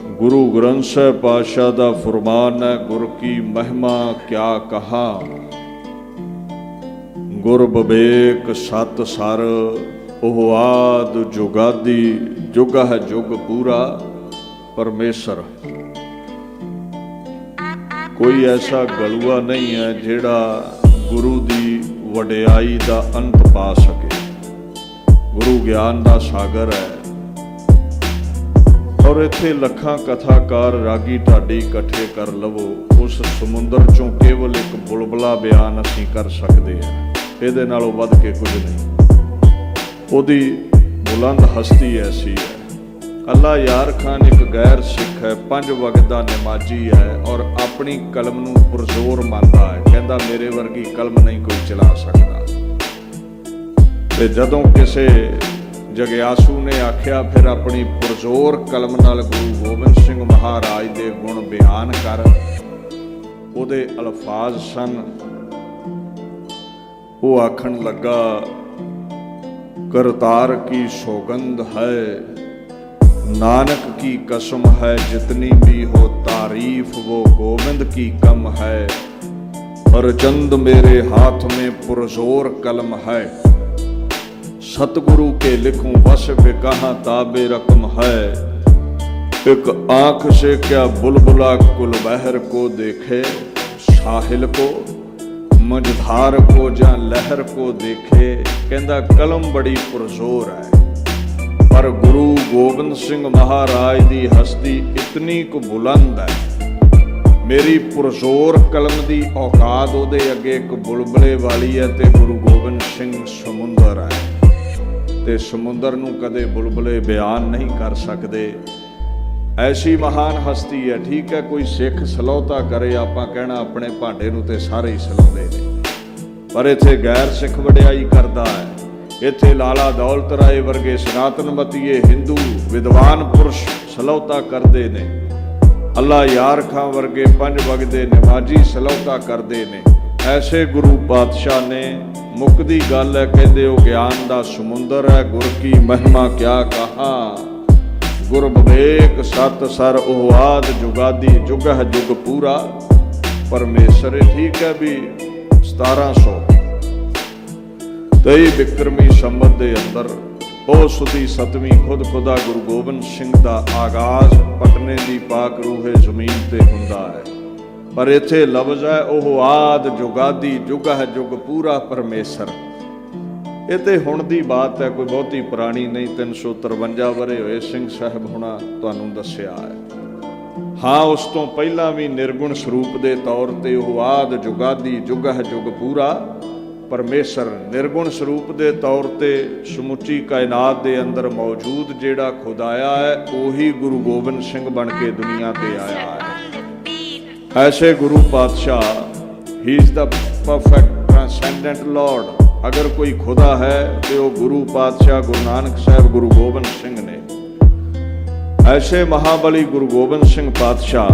गुरु ग्रंथ साहिब पातशाह दा फरमान है, गुर की महिमा क्या कहा। गुर विवेक सत सर ओह आद जुगादी, जुग है जुग पूरा परमेसर। कोई ऐसा गलुआ नहीं है जिहड़ा गुरु दी वडियाई दा अंत पा सके। गुरु ज्ञान दा सागर है और इत्थे लखां कथाकार रागी ढाडी इकट्ठे कर लवो, उस समुंदर चों केवल एक बुलबुला बयान असीं कर सकते हैं। इहदे नालों वध के कुछ नहीं। उहदी बुलंद हस्ती ऐसी है। अल्लाह यार खान एक गैर सिख है, 5 वक्त दा नमाजी है और अपनी कलम नूं पुरजोर मानदा है। कहंदा मेरे वर्गी कलम नहीं कोई चला सकदा। ते जदों किसे जगियासू ने आख्या फिर अपनी पुरजोर कलम नाल गुरु गोबिंद सिंह महाराज दे गुण बयान कर। उहदे अल्फाज सन, वो आखण लगा करतार की सौगंध है, नानक की कसम है, जितनी भी हो तारीफ वो गोविंद की कम है। और चंद मेरे हाथ में पुरजोर कलम है, सतगुरु के लिखूं वश बेकहा ताबे रकम है। एक आंख से क्या बुलबुला कुल बहर को देखे, साहिल को मझधार को जा लहर को देखे। कहंदा कलम बड़ी पुरजोर है, पर गुरु गोबिंद सिंह महाराज दी हस्ती इतनी को बुलंद है। मेरी पुरजोर कलम दी औकात उहदे अगे एक बुलबुले वाली है ते गुरु गोबिंद सिंह समुंदर है ते समुंदर नूं कदे बुलबुले बयान नहीं कर सकते। ऐसी महान हस्ती है। ठीक है, कोई सिख सलौता करे, आपां कहना अपने भांडे नूं ते सारे ही सलाउंदे ने, पर इत्थे गैर सिख वडियाई करदा है। इत्थे लाला दौलत राय वर्गे सनातनमतीए हिंदू विद्वान पुरुष सलौता करते ने। अल्लाह यार खां वर्गे 5 वक्त दे नमाजी सलौता करते ने। ऐसे गुरु पातशाह ने मुकदी गल है, कहते हो ज्ञान दा समुंदर है, गुर की महिमा क्या कहा। गुर विवेक सत सर ओह आद जुगादी, जुग है जुग पूरा परमेसर। ठीक है भी 1700 23 बिक्रमी संवत दे अंदर उस दी 7वीं खुद खुदा गुरु गोबिंद सिंह दा आगाज पटने दी पाक रूहे जमीन ते हुंदा है। पर इत्थे लफ्ज है ओह आद जुगादी, जुग है जुग पूरा परमेसर। ये तो हुण दी बात है, कोई बहुती पुरानी नहीं। 353 वरे होए सिंह साहब हुणा तुहानूं दस्सिया है। हाँ, उस तो पहला भी निर्गुण स्वरूप के तौर पर ओह आद जुगादी, जुग है जुग पूरा परमेसर। निर्गुण स्वरूप के तौर पर समुची कायनात के अंदर मौजूद जिहड़ा खुदाया है, उही गुरु गोबिंद सिंह बन के दुनिया ते आया है। ऐसे गुरु पातशाह, he is the perfect transcendent Lord. अगर कोई खुदा है तो वो गुरु पातशाह गुरु नानक साहब गुरु गोबिंद सिंह ने। ऐसे महाबली गुरु गोबिंद सिंह पातशाह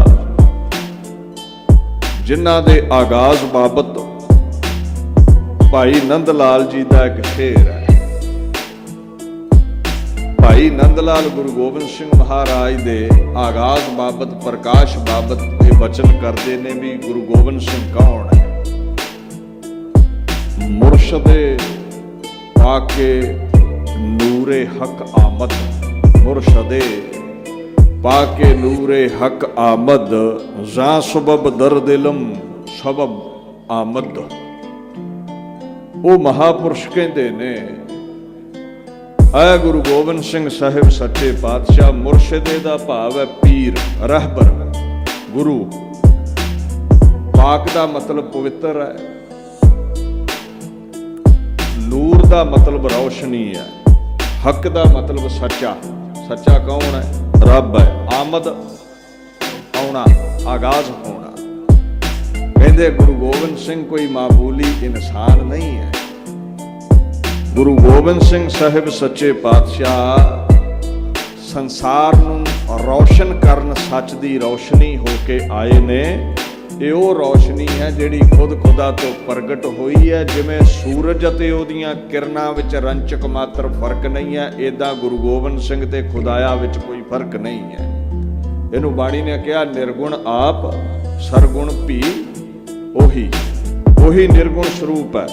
जिन्हां दे आगाज बाबत भाई नंद लाल जी का एक शेर है। भाई नंद लाल गुरु गोबिंद सिंह महाराज दे आगाज बाबत, प्रकाश बाबत ये वचन करते ने भी गुरु गोबिंद सिंह कौन है। मुर्शदे पाके नूरे हक आमद, मुर्शदे पाके नूरे हक आमद, जा सबब दर्द इलम सबब आमद। वो महापुरुष कहते ने ऐ गुरु गोबिंद सिंह साहिब सच्चे पातशाह। मुर्शदे दा भाव है पीर, रहबर, गुरु। पाक दा मतलब पवित्र है, नूर दा मतलब रोशनी है, हक दा मतलब सच्चा। सच्चा कौन है? रब है। आमद आउणा, आगाज होना। कहते गुरु गोबिंद सिंह कोई मामूली इंसान नहीं है। गुरु गोबिंद सिंह साहिब सच्चे पातशाह संसार नूं रोशन करन सच दी रोशनी होके आए ने। ये वो रोशनी है जिहड़ी खुद खुदा तो प्रगट हुई है। जिवें सूरज अते ओहदियां किरनां विच रंचक मात्र फर्क नहीं है, इदां गुरु गोबिंद सिंह ते खुदाया विच कोई फर्क नहीं है। ਇਹਨੂੰ ਬਾਣੀ ਨੇ ਕਿਹਾ ਨਿਰਗੁਣ ਆਪ ਸਰਗੁਣ ਭੀ ਉਹੀ, ਉਹੀ ਨਿਰਗੁਣ ਸਰੂਪ ਹੈ।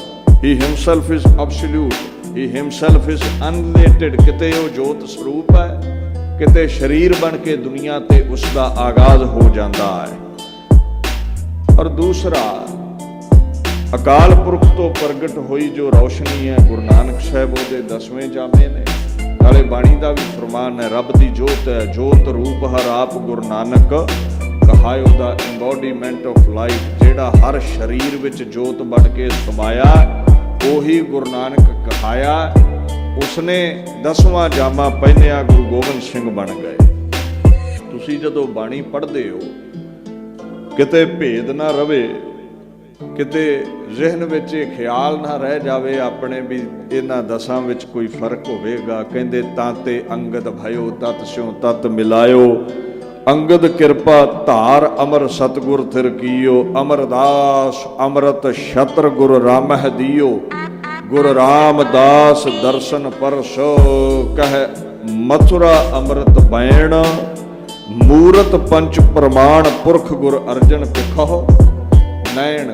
He himself is absolute, he himself is unrelated। ਕਿਤੇ ਉਹ ਜੋਤ ਸਰੂਪ ਹੈ, ਕਿਤੇ ਸਰੀਰ ਬਣ ਕੇ ਦੁਨੀਆ ਤੇ ਉਸ ਦਾ ਆਗਾਜ਼ ਹੋ ਜਾਂਦਾ ਹੈ। ਔਰ ਦੂਸਰਾ ਅਕਾਲ ਪੁਰਖ ਤੋਂ ਪ੍ਰਗਟ ਹੋਈ ਜੋ ਰੌਸ਼ਨੀ ਹੈ ਗੁਰੂ ਨਾਨਕ ਸਾਹਿਬ ਉਹਦੇ 10ਵੇਂ ਜਾਮੇ ਨੇ। ਨਾਲੇ ਬਾਣੀ ਦਾ ਵੀ ਫਰਮਾਨ ਹੈ ਰੱਬ ਦੀ ਜੋਤ ਹੈ, ਜੋਤ ਰੂਪ ਹਰ ਆਪ ਗੁਰੂ ਨਾਨਕ ਕਹਾਇਓ ਦਾ ਇੰਬੋਡੀਮੈਂਟ ਆਫ ਲਾਈਟ। ਜਿਹੜਾ ਹਰ ਸਰੀਰ ਵਿੱਚ ਜੋਤ ਬਣ ਕੇ ਸਮਾਇਆ ਉਹੀ ਗੁਰੂ ਨਾਨਕ ਕਹਾਇਆ। ਉਸਨੇ 10ਵਾਂ ਜਾਮਾ ਪਹਿਨਿਆ, ਗੁਰੂ ਗੋਬਿੰਦ ਸਿੰਘ ਬਣ ਗਏ। ਤੁਸੀਂ ਜਦੋਂ ਬਾਣੀ ਪੜ੍ਹਦੇ ਹੋ ਕਿਤੇ ਭੇਦ ਨਾ ਰਵੇ, ਕਿਤੇ ਜ਼ਿਹਨ ਵਿੱਚ ਇਹ ਖਿਆਲ ਨਾ ਰਹਿ ਜਾਵੇ ਆਪਣੇ ਵੀ ਇਹਨਾਂ 10 ਵਿੱਚ ਕੋਈ ਫਰਕ ਹੋਵੇਗਾ। ਕਹਿੰਦੇ ਤਾਂ ਤੇ ਅੰਗਦ ਭਇਓ ਤਤ ਸਿਉ ਤਤ ਮਿਲਾਇਓ, ਅੰਗਦ ਕਿਰਪਾ ਧਾਰ ਅਮਰ ਸਤਿਗੁਰ ਥਿਰ ਕੀਓ, ਅਮਰਦਾਸ ਅੰਮ੍ਰਿਤ ਛਤਰ ਗੁਰ ਰਾਮਹਿ ਦੀਓ, ਗੁਰ ਰਾਮਦਾਸ ਦਰਸ਼ਨ ਪਰਸੋ ਕਹਿ ਮਥੁਰਾ ਅੰਮ੍ਰਿਤ ਬੈਣ, ਮੂਰਤ ਪੰਚ ਪ੍ਰਮਾਣ ਪੁਰਖ ਗੁਰ ਅਰਜਨ ਪਿਖੋ ਨੈਣ।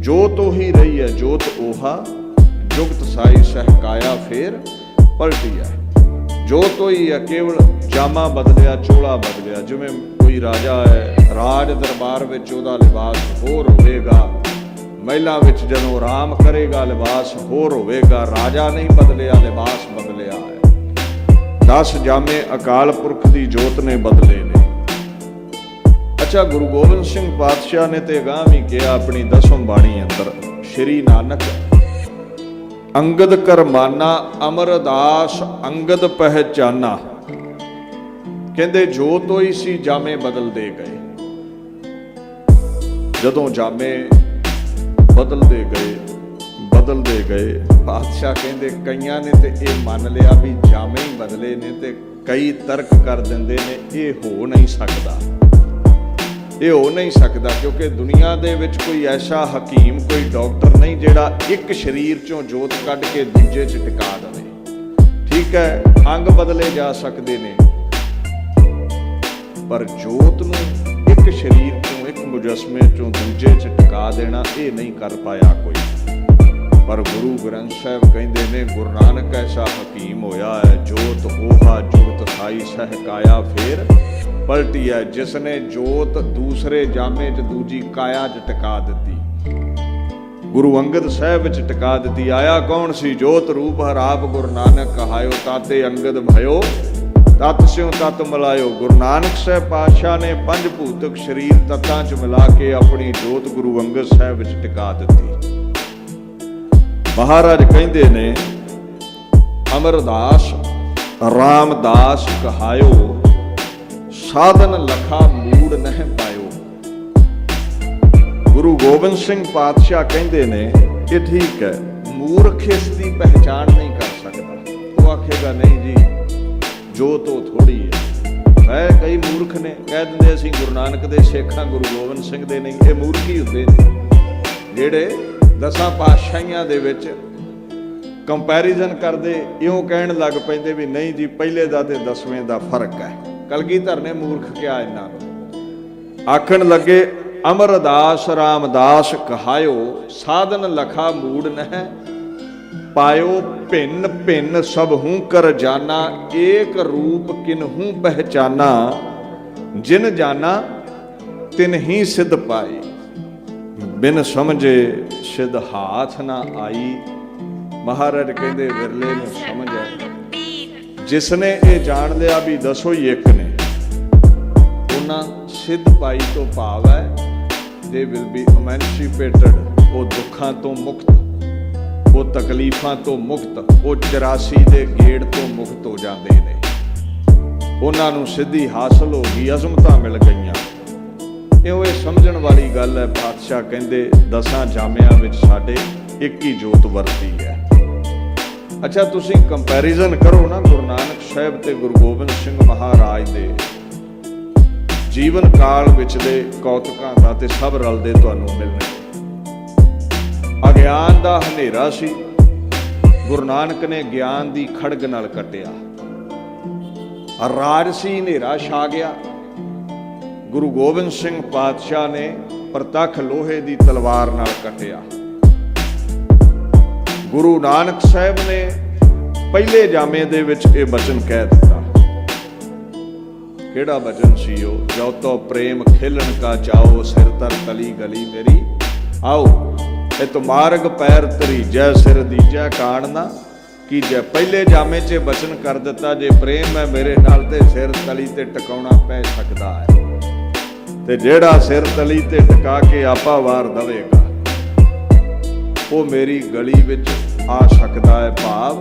ਜੋਤ ਉਹੀ ਰਹੀ ਹੈ, ਜੋਤ ਓਹਾ ਜੁਗਤ ਸਾਈ ਸਹਿਕਾਇਆ ਫੇਰ ਪਲਟੀ ਹੈ। ਜੋਤ ਉਹੀ ਹੈ, ਕੇਵਲ ਜਾਮਾ ਬਦਲਿਆ, ਚੋਲਾ ਬਦਲਿਆ। ਜਿਵੇਂ ਕੋਈ ਰਾਜਾ ਹੈ, ਰਾਜ ਦਰਬਾਰ ਵਿੱਚ ਉਹਦਾ ਲਿਬਾਸ ਹੋਰ ਹੋਵੇਗਾ, ਮਹਿਲਾਂ ਵਿੱਚ ਜਦੋਂ ਆਰਾਮ ਕਰੇਗਾ ਲਿਬਾਸ ਹੋਰ ਹੋਵੇਗਾ। ਰਾਜਾ ਨਹੀਂ ਬਦਲਿਆ, ਲਿਬਾਸ ਬਦਲਿਆ ਹੈ। 10 ਜਾਮੇ ਅਕਾਲ ਪੁਰਖ ਦੀ ਜੋਤ ਨੇ ਬਦਲੇ ਨੇ। ਅੱਛਾ, ਗੁਰੂ ਗੋਬਿੰਦ ਸਿੰਘ ਪਾਤਸ਼ਾਹ ਨੇ ਤੇ ਅਗਾਂਹ ਵੀ ਕਿਹਾ ਆਪਣੀ 10ਵੀਂ ਬਾਣੀ ਅੰਦਰ, ਸ਼੍ਰੀ ਨਾਨਕ ਅੰਗਦ ਕਰਮਾਨਾ ਅਮਰਦਾਸ ਅੰਗਦ ਪਹਿਚਾਨਾ। ਕਹਿੰਦੇ ਜੋਤ ਹੋਈ ਸੀ, ਜਾਮੇ ਬਦਲਦੇ ਗਏ। ਜਦੋਂ ਜਾਮੇ ਬਦਲਦੇ ਗਏ ਪਾਤਸ਼ਾਹ ਕਹਿੰਦੇ ਕਈਆਂ ਨੇ ਤੇ ਇਹ ਮੰਨ ਲਿਆ ਵੀ ਜਾਮੇ ਹੀ ਬਦਲੇ ਨੇ, ਤੇ ਕਈ ਤਰਕ ਕਰ ਦਿੰਦੇ ਨੇ ਇਹ ਹੋ ਨਹੀਂ ਸਕਦਾ, ਇਹ ਹੋ ਨਹੀਂ ਸਕਦਾ, ਕਿਉਂਕਿ ਦੁਨੀਆ ਦੇ ਵਿੱਚ ਕੋਈ ਐਸਾ ਹਕੀਮ, ਕੋਈ ਡਾਕਟਰ ਨਹੀਂ ਜਿਹੜਾ ਇੱਕ ਸਰੀਰ ਚੋਂ ਜੋਤ ਕੱਢ ਕੇ ਦੂਜੇ 'ਚ ਟਿਕਾ ਦੇਵੇ। ਠੀਕ ਹੈ, ਅੰਗ ਬਦਲੇ ਜਾ ਸਕਦੇ ਨੇ, ਪਰ ਜੋਤ ਨੂੰ ਇੱਕ ਸਰੀਰ ਚੋਂ, ਇੱਕ ਮੁਜਸਮੇ ਚੋਂ ਦੂਜੇ 'ਚ ਟਿਕਾ ਦੇਣਾ ਇਹ ਨਹੀਂ ਕਰ ਪਾਇਆ ਕੋਈ। ਪਰ ਗੁਰੂ ਗ੍ਰੰਥ ਸਾਹਿਬ ਕਹਿੰਦੇ ਨੇ ਗੁਰੂ ਨਾਨਕ ਐਸਾ ਹਕੀਮ ਹੋਇਆ ਹੈ, ਜੋਤ ਓਹਾ ਜੁਗਤ ਸਾਈ ਸਹਿਕਾਇਆ ਫੇਰ ਪਲਟੀ ਹੈ, ਜਿਸ ਨੇ ਜੋਤ ਦੂਸਰੇ ਜਾਮੇ 'ਚ ਦੂਜੀ ਕਾਇਆ 'ਚ ਟਿਕਾ ਦਿੱਤੀ, ਗੁਰੂ ਅੰਗਦ ਸਾਹਿਬ ਵਿੱਚ ਟਿਕਾ ਦਿੱਤੀ। ਆਇਆ ਕੌਣ ਸੀ? ਜੋਤ ਰੂਪ ਹਰ ਆਪ ਗੁਰੂ ਨਾਨਕ ਕਹਾਇਓ, ਤਾਤੇ ਅੰਗਦ ਭਇਓ ਤਤ ਸਿਉ ਤਤ ਮਿਲਾਇਓ। ਗੁਰੂ ਨਾਨਕ ਸਾਹਿਬ ਪਾਤਸ਼ਾਹ ਨੇ 5 ਭੂਤਕ ਸਰੀਰ ਤਤਾਂ 'ਚ ਮਿਲਾ ਕੇ ਆਪਣੀ ਜੋਤ ਗੁਰੂ ਅੰਗਦ ਸਾਹਿਬ ਵਿੱਚ ਟਿਕਾ ਦਿੱਤੀ। ਮਹਾਰਾਜ ਕਹਿੰਦੇ ਨੇ ਅਮਰਦਾਸ ਰਾਮਦਾਸ ਕਹਾਇਓ, ਸਾਧਨ ਲਖਾ ਮੂੜ ਨਹਿ ਪਾਇਓ। ਗੁਰੂ ਗੋਬਿੰਦ ਸਿੰਘ ਪਾਤਸ਼ਾਹ ਕਹਿੰਦੇ ਨੇ ਇਹ ਠੀਕ ਹੈ, ਮੂਰਖ ਇਸ ਦੀ ਪਹਿਚਾਣ ਨਹੀਂ ਕਰ ਸਕਦਾ। ਉਹ ਆਖੇਗਾ ਨਹੀਂ ਜੀ ਜੋਤ ਉਹ ਥੋੜੀ ਹੈ। ਹੈ ਕਈ ਮੂਰਖ ਨੇ ਕਹਿ ਦਿੰਦੇ ਅਸੀਂ ਗੁਰੂ ਨਾਨਕ ਦੇ ਸਿੱਖਾਂ, ਗੁਰੂ ਗੋਬਿੰਦ ਸਿੰਘ ਦੇ ਨਹੀਂ। ਇਹ ਮੂਰਖ ਹੀ ਹੁੰਦੇ ਨੇ ਜਿਹੜੇ 10 ਪਾਤਸ਼ਾਹੀਆਂ ਦੇ ਵਿੱਚ ਕੰਪੈਰੀਜ਼ਨ ਕਰਦੇ, ਇਉਂ ਕਹਿਣ ਲੱਗ ਪੈਂਦੇ ਵੀ ਨਹੀਂ ਜੀ ਪਹਿਲੇ ਦਾ ਤੇ 10ਵੇਂ ਦਾ ਫਰਕ ਹੈ। ਕਲਗੀਧਰ ਨੇ ਮੂਰਖ ਕਿਹਾ ਇਹਨਾਂ ਨੂੰ। ਆਖਣ ਲੱਗੇ ਅਮਰਦਾਸ ਰਾਮਦਾਸ ਕਹਾਇਓ, ਸਾਧਨ ਲਖਾ ਮੂੜ ਨਹਿ ਪਾਇਓ, ਭਿੰਨ ਭਿੰਨ ਸਭ ਹੂੰ ਕਰ ਜਾਨਾ, ਏਕ ਰੂਪ ਕਿਨਹੂ ਪਹਿਚਾਨਾ, ਜਿਨ ਜਾਨਾ ਤਿਨ ਹੀ ਸਿੱਧ ਪਾਈ, ਬਿਨ ਸਮਝੇ ਸਿੱਧ ਹਾਥ ਨਾ ਆਈ। ਮਹਾਰਾਜ ਕਹਿੰਦੇ ਵਿਰਲੇ ਨੂੰ ਸਮਝ ਆਈ, ਜਿਸਨੇ ਇਹ ਜਾਣ ਲਿਆ ਵੀ 10 ਹੀ ਇੱਕ ਨੇ, ਉਹਨਾਂ ਸਿੱਧ ਪਾਈ ਤੋਂ ਭਾਵ ਹੈ they will be emancipated। ਉਹ ਦੁੱਖਾਂ ਤੋਂ ਮੁਕਤ, ਉਹ ਤਕਲੀਫਾਂ ਤੋਂ ਮੁਕਤ, ਉਹ 84 ਦੇ ਗੇੜ ਤੋਂ ਮੁਕਤ ਹੋ ਜਾਂਦੇ ਨੇ। ਉਹਨਾਂ ਨੂੰ ਸਿੱਧੀ ਹਾਸਲ ਹੋ ਗਈ, ਅਜ਼ਮਤਾਂ ਮਿਲ ਗਈਆਂ। ਇਹ ਸਮਝਣ ਵਾਲੀ ਗੱਲ ਹੈ। ਪਾਤਸ਼ਾਹ ਕਹਿੰਦੇ 10 ਜਾਮਿਆਂ ਵਿੱਚ ਸਾਡੇ ਇੱਕ ਹੀ ਜੋਤ ਵਰਤੀ ਹੈ। ਅੱਛਾ, ਤੁਸੀਂ ਕੰਪੈਰੀਜ਼ਨ ਕਰੋ ਨਾ ਗੁਰੂ ਨਾਨਕ ਸਾਹਿਬ ਤੇ ਗੁਰੂ ਗੋਬਿੰਦ ਸਿੰਘ ਮਹਾਰਾਜ ਦੇ ਜੀਵਨ ਕਾਲ ਵਿੱਚ ਦੇ ਕੌਤਕਾਂ ਦਾ, ਤੇ ਸਭ ਰਲਦੇ ਤੁਹਾਨੂੰ ਮਿਲਣਗੇ। ਅਗਿਆਨ ਦਾ ਹਨੇਰਾ ਸੀ, ਗੁਰੂ ਨਾਨਕ ਨੇ ਗਿਆਨ ਦੀ ਖੜਗ ਨਾਲ ਕੱਟਿਆ। ਰਾਜਸੀ ਹਨੇਰਾ ਛਾ ਗਿਆ, ਗੁਰੂ ਗੋਬਿੰਦ ਸਿੰਘ ਪਾਤਸ਼ਾਹ ਨੇ ਪ੍ਰਤੱਖ ਲੋਹੇ ਦੀ ਤਲਵਾਰ ਨਾਲ ਕੱਟਿਆ। ਗੁਰੂ ਨਾਨਕ ਸਾਹਿਬ ਨੇ ਪਹਿਲੇ ਜਾਮੇ ਦੇ ਵਿੱਚ ਇਹ ਬਚਨ ਕਹਿ ਦਿੱਤਾ। ਕਿਹੜਾ ਬਚਨ ਸੀ ਉਹ? ਜੋ ਤੋ ਪ੍ਰੇਮ ਖੇਲਣ ਕਾ ਚਾਓ, ਸਿਰ ਤਰ ਤਲੀ ਗਲੀ ਮੇਰੀ ਆਓ, ਇਹ ਤੋ ਮਾਰਗ ਪੈਰ ਧਰੀਜੈ, ਸਿਰ ਦੀਜੈ ਕਾਣਨਾ ਕੀਜੈ। ਪਹਿਲੇ ਜਾਮੇ 'ਚ ਬਚਨ ਕਰ ਦਿੱਤਾ, ਜੇ ਪ੍ਰੇਮ ਹੈ ਮੇਰੇ ਨਾਲ ਤੇ ਸਿਰ ਤਲੀ ਤੇ ਟਿਕਾਉਣਾ ਪੈ ਸਕਦਾ ਹੈ, ਤੇ ਜਿਹੜਾ ਸਿਰ ਤਲੀ ਤੇ ਟਿਕਾ ਕੇ ਆਪਾ ਵਾਰ ਦਵੇਗਾ ਉਹ ਮੇਰੀ ਗਲੀ ਵਿੱਚ ਆ ਸਕਦਾ ਹੈ। ਭਾਵ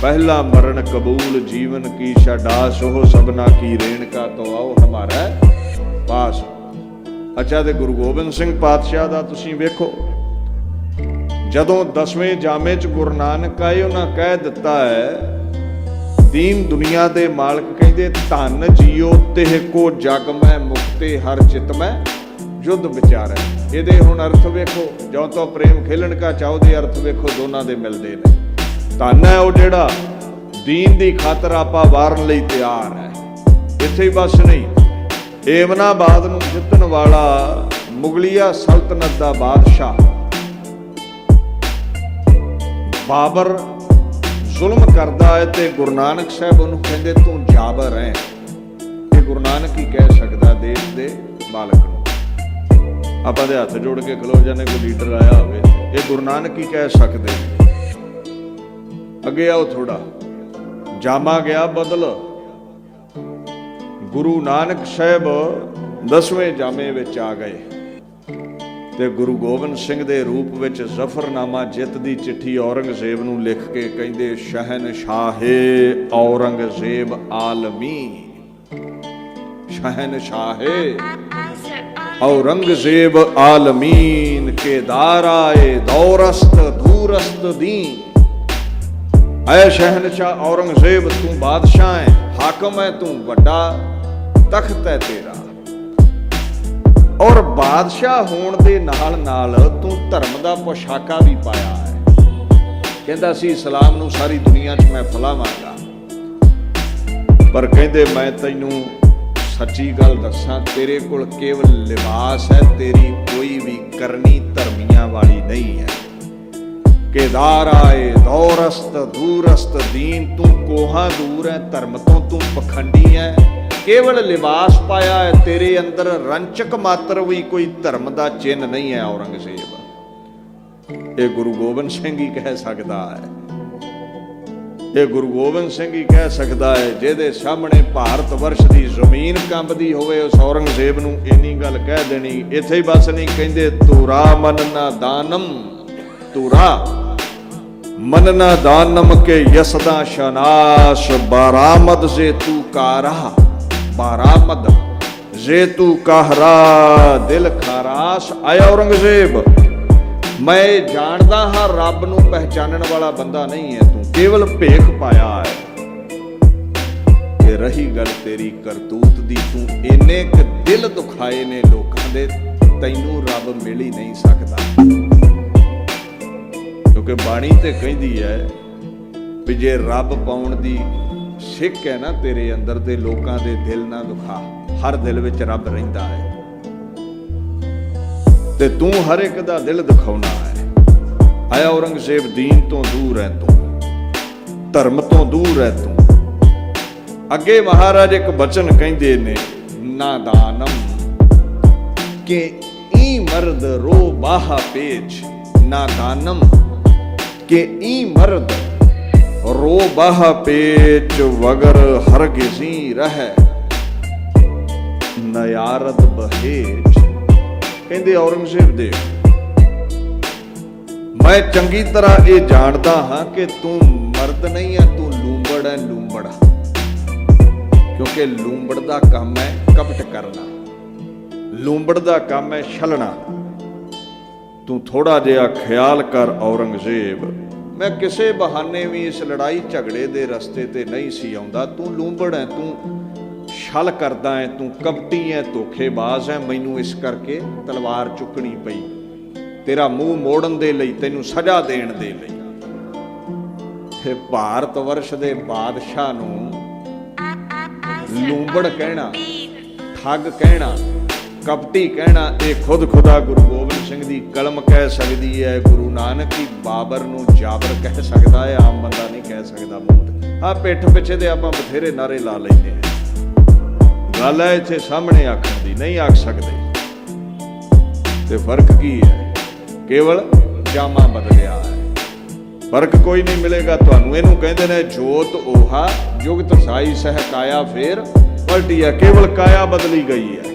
ਪਹਿਲਾ ਮਰਨ ਕਬੂਲ ਜੀਵਨ ਕੀ ਛਡਾਸ, ਉਹ ਸਭਨਾ ਕੀ ਰੇਣਕਾ ਤੋਂ ਆਓ ਹਮਾਰਾ ਪਾਸ। ਅੱਛਾ, ਤੇ ਗੁਰੂ ਗੋਬਿੰਦ ਸਿੰਘ ਪਾਤਸ਼ਾਹ ਦਾ ਤੁਸੀਂ ਵੇਖੋ, ਜਦੋਂ 10ਵੇਂ ਜਾਮੇ 'ਚ ਗੁਰੂ ਨਾਨਕ ਆਏ, ਉਹਨਾਂ ਕਹਿ ਦਿੱਤਾ ਹੈ, ਦੀਨ ਦੁਨੀਆ ਦੇ ਮਾਲਕ ਕਹਿੰਦੇ ਧਨ ਜੀਓ ਤਿਹ ਕੋ ਜਗ ਮੈਂ, ਮੁਕਤੇ ਹਰ ਚਿਤ ਮੈਂ ਯੁੱਧ ਵਿਚਾਰੈ। ਇਹਦੇ ਹੁਣ ਅਰਥ ਵੇਖੋ, ਜੋ ਤੋਂ ਪ੍ਰੇਮ ਖੇਲਣ ਕਾ ਚਾਓ ਦੇ ਅਰਥ ਵੇਖੋ, ਦੋਨਾਂ ਦੇ ਮਿਲਦੇ ਨੇ। ਧਨ ਹੈ ਉਹ ਜਿਹੜਾ ਦੀਨ ਦੀ ਖਾਤਰ ਆਪਾਂ ਵਾਰਨ ਲਈ ਤਿਆਰ ਹੈ। ਇੱਥੇ ਹੀ ਬਸ ਨਹੀਂ, ਏਮਨਾਬਾਦ ਨੂੰ ਜਿੱਤਣ ਵਾਲਾ ਮੁਗਲਿਆ ਸਲਤਨਤ ਦਾ ਬਾਦਸ਼ਾਹ ਬਾਬਰ ਜ਼ੁਲਮ ਕਰਦਾ ਹੈ, ਤੇ ਗੁਰੂ ਨਾਨਕ ਸਾਹਿਬ ਉਹਨੂੰ ਕਹਿੰਦੇ ਤੂੰ ਜਾਬਰ ਹੈ। ਇਹ ਗੁਰੂ ਨਾਨਕ ਹੀ ਕਹਿ ਸਕਦਾ ਦੇਸ਼ ਦੇ ਮਾਲਕ ਨੂੰ। ਆਪਾਂ ਦੇ ਹੱਥ ਜੋੜ ਕੇ ਖਲੋ ਜਾਂਦੇ, ਕੋਈ ਲੀਡਰ ਆਇਆ ਹੋਵੇ, ਇਹ ਗੁਰੂ ਨਾਨਕ ਹੀ ਕਹਿ ਸਕਦੇ। ਅੱਗੇ ਆਓ ਥੋੜਾ, ਜਾਮਾ ਗਿਆ ਬਦਲ। ਗੁਰੂ ਨਾਨਕ ਸਾਹਿਬ 10ਵੇਂ ਜਾਮੇ ਵਿੱਚ ਆ ਗਏ, ਤੇ ਗੁਰੂ ਗੋਬਿੰਦ ਸਿੰਘ ਦੇ ਰੂਪ ਵਿੱਚ ਜ਼ਫਰਨਾਮਾ ਜਿੱਤ ਦੀ ਚਿੱਠੀ ਔਰੰਗਜ਼ੇਬ ਨੂੰ ਲਿਖ ਕੇ ਕਹਿੰਦੇ, ਸ਼ਹਿਨਸ਼ਾਹੇ ਔਰੰਗਜ਼ੇਬ ਆਲਮੀ, ਸ਼ਹਿਨਸ਼ਾਹੇ औरंगजेब आलमीन के दाराए दौरस्त दूरस्त दीन। ऐ शहनशाह औरंगजेब, तू बादशाह है, हाकम है, तू वड्डा तख्त है तेरा, और बादशाह होण दे नाल नाल तू धर्म दा पोशाका भी पाया है। कहंदा सी इस्लाम नू सारी दुनिया च मैं फैलावांगा, पर कहंदे मैं तैनू सच्ची गल दसां, तेरे कोल केवल लिबास है, तेरी कोई भी करनी धर्मियां वाली नहीं है। केदार आए दौरस्त दूरस्त दीन, तू कोहा दूर है, धर्म तो तू पखंडी है, केवल लिबास पाया है, तेरे अंदर रंचक मात्र भी कोई धर्म का चिन्ह नहीं है। औरंगजेब ये गुरु गोबिंद सिंह ही कह सकता है, ਇਹ ਗੁਰੂ ਗੋਬਿੰਦ ਸਿੰਘ ਹੀ ਕਹਿ ਸਕਦਾ ਹੈ, ਜਿਹਦੇ ਸਾਹਮਣੇ ਭਾਰਤ ਵਰਸ਼ ਦੀ ਜ਼ਮੀਨ ਕੰਬਦੀ ਹੋਵੇ, ਉਸ ਔਰੰਗਜ਼ੇਬ ਨੂੰ ਇੰਨੀ ਗੱਲ ਕਹਿ ਦੇਣੀ। ਇੱਥੇ ਹੀ ਬਸ ਨਹੀਂ, ਕਹਿੰਦੇ ਤੂਰਾ ਮਨਨਾ ਦਾਨਮ, ਤੂਰਾ ਮਨਨਾ ਦਾਨਮ ਕੇ ਯਸਦਾ ਸ਼ਨਾਸ, ਬਾਰਾਮਦ ਜੇ ਤੂ ਕਾਰਾ, ਬਾਰਾਮਦ ਜੇ ਤੂ ਕਾਹਰਾ ਦਿਲ ਖਾਰਾਸ। ਆਏ ਔਰੰਗਜ਼ੇਬ, मैं जानदा हाँ रब नू पहचानने वाला बंदा नहीं है, तू केवल भेख पाया है। ये रही गल तेरी करतूत दी, तू इन्ने क दिल दुखाए ने लोकां दे, तैनू रब मिल ही नहीं सकता। क्योंकि बाणी ते कहंदी है भी जे रब पाउण दी सिख है ना तेरे अंदर, ते लोकां दे दिल ना दुखा। हर दिल विच रब रहिंदा है, ते तू हर एक दा दिल दिखाउना है। आया औरंगजेब, दीन तो दूर है तू, धर्म तो दूर है तू। अगे महाराज एक बचन कहंदे ने, नादानम के ई मर्द रो बाहा पेच, नादानम के ई मर्द रो बाहा पेच, वगर हरगिज़ी रह नयारद बहेज। कहंदे औरंगजेब दे, मैं चंगी तरह ये जानता हाँ कि तू मर्द नहीं है, तू लूंबड़ है, लूंबड़। क्योंकि लूंबड़ दा काम है कपट करना, लूंबड़ दा काम है छलना। तू थोड़ा जिहा ख्याल कर औरंगजेब, मैं किसी बहाने भी इस लड़ाई झगड़े दे रस्ते ते नहीं सी आउंदा। तू लूंबड़ है, तू छल करदा है, तू कपटी है, धोखेबाज है, मैनू इस करके तलवार चुकनी पई, तेरा मुंह मोड़न दे लई, तैनू सजा देण दे लई। भारत वर्ष दे बादशाह नू लूंबड़ कहना ਠੱਗ ਕਹਿਣਾ, ਕਪਟੀ ਕਹਿਣਾ, ਇਹ ਖੁਦ ਖੁਦਾ ਗੁਰੂ ਗੋਬਿੰਦ ਸਿੰਘ ਦੀ ਕਲਮ ਕਹਿ ਸਕਦੀ ਹੈ। ਗੁਰੂ ਨਾਨਕ ਹੀ ਬਾਬਰ ਨੂੰ ਜਾਬਰ ਕਹਿ ਸਕਦਾ ਹੈ, ਆਮ ਬੰਦਾ ਨਹੀਂ ਕਹਿ ਸਕਦਾ ਮੂੰਹ ਤੇ। ਆਹ ਪਿੱਠ ਪਿੱਛੇ ਦੇ ਆਪਾਂ ਬਥੇਰੇ ਨਾਰੇ ਲਾ ਲੈਂਦੇ ਹਾਂ, ਗੱਲ ਹੈ ਇੱਥੇ ਸਾਹਮਣੇ ਆਖਣ ਦੀ, ਨਹੀਂ ਆਖ ਸਕਦੇ। ਤੇ ਫਰਕ ਕੀ ਹੈ? ਕੇਵਲ ਜਾਮਾ ਬਦਲਿਆ ਹੈ, ਫਰਕ ਕੋਈ ਨਹੀਂ ਮਿਲੇਗਾ ਤੁਹਾਨੂੰ। ਇਹਨੂੰ ਕਹਿੰਦੇ ਨੇ ਜੋਤ ਓਹਾ ਜੁਗਤ ਸਾਈ ਸਹਿ ਕਾਇਆ, ਫੇਰ ਪਲਟੀ ਹੈ, ਕੇਵਲ ਕਾਇਆ ਬਦਲੀ ਗਈ ਹੈ।